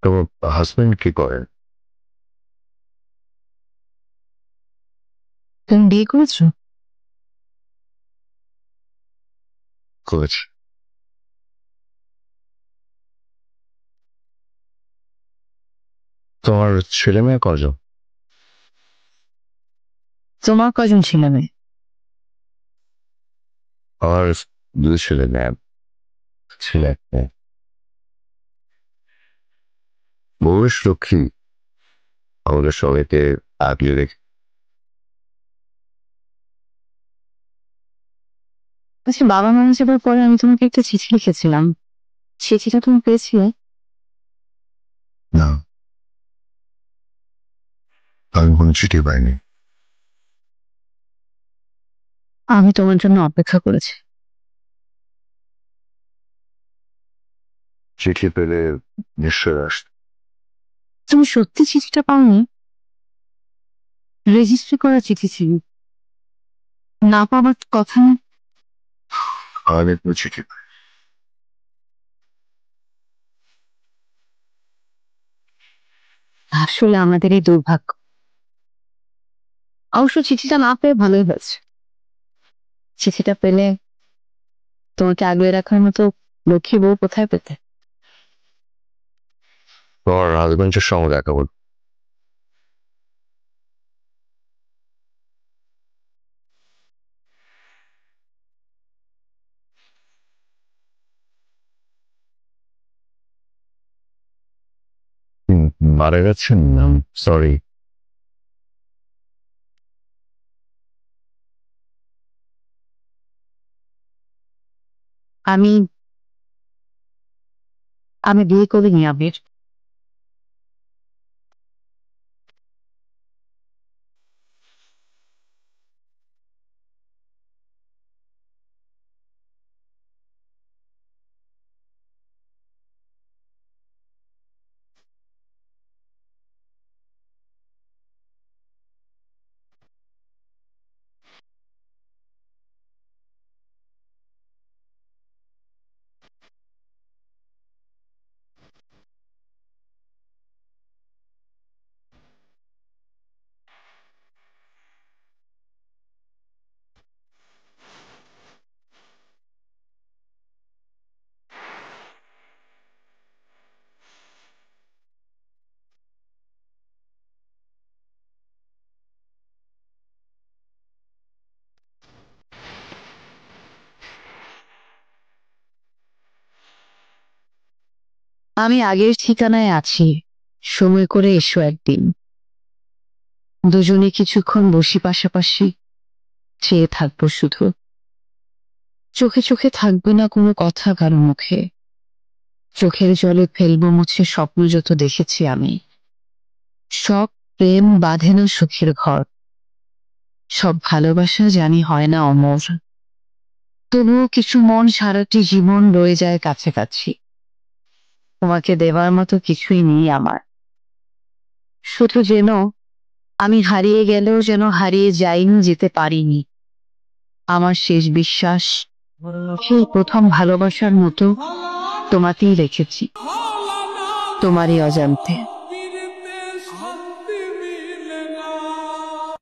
তোমার হাজবেন্ড কি করেন? তুমি বিয়ে করেছো? কোচ, তোমার ছেলে মেয়ে কজন? তোমার কজন ছেলে মেয়ে? আমার দুই ছেলে মেয়ে, ছেলে এক মেয়ে। বউয়ের লক্ষ্মী, আমাদের সবাইকে আগলে রেখে। আচ্ছা, বাবা মারা যাবার পরে আমি তোমাকে একটা চিঠি লিখেছিলাম, চিঠিটা তুমি পেয়েছিলে? না, আমি কোনো চিঠি পাইনি। আমি তোমার জন্য অপেক্ষা করেছি। চিঠি পেলে নিশ্চয় আসত। তুমি সত্যি চিঠিটা পাওনি? রেজিস্ট্রি করা চিঠি ছিল, না পাওয়ার কথা না। আমি কোনো চিঠি পাই। আসলে আমাদের এই দুর্ভাগ্য। অবশ্য চিঠিটা না পেয়ে ভালোই হয়েছে। চিঠিটা পেলে তোমাকে আগলে রাখার মতো লক্ষ্মী বউ কোথায় পেতে? তোমার হাজবেন্ডের সঙ্গে দেখা বল। মারা গেছেন? সরি। আমি আমি বিয়ে করিনি আবির। আমি আগের ঠিকানায় আছি, সময় করে এসো একদিন। দুজনে কিছুক্ষণ বসি পাশাপাশি, চেয়ে থাকবো শুধু। চোখে চোখে থাকবে না কোনো কথা কারো মুখে, চোখের জলে ফেলবো মুছে স্বপ্ন যত দেখেছি আমি। সব প্রেম বাঁধে না সুখের ঘর, সব ভালোবাসা জানি হয় না অমর। তবুও কিছু মন সারাটি জীবন রয়ে যায় কাছাকাছি। তোমাকে দেওয়ার মতো কিছুই নেই আমার। শুধু যেন আমি হারিয়ে গেলেও যেন হারিয়ে যাইনি, যেতে পারিনি। আমার শেষ বিশ্বাস সেই প্রথম ভালোবাসার মতো তোমাতেই রেখেছি, তোমারই অজান্তে।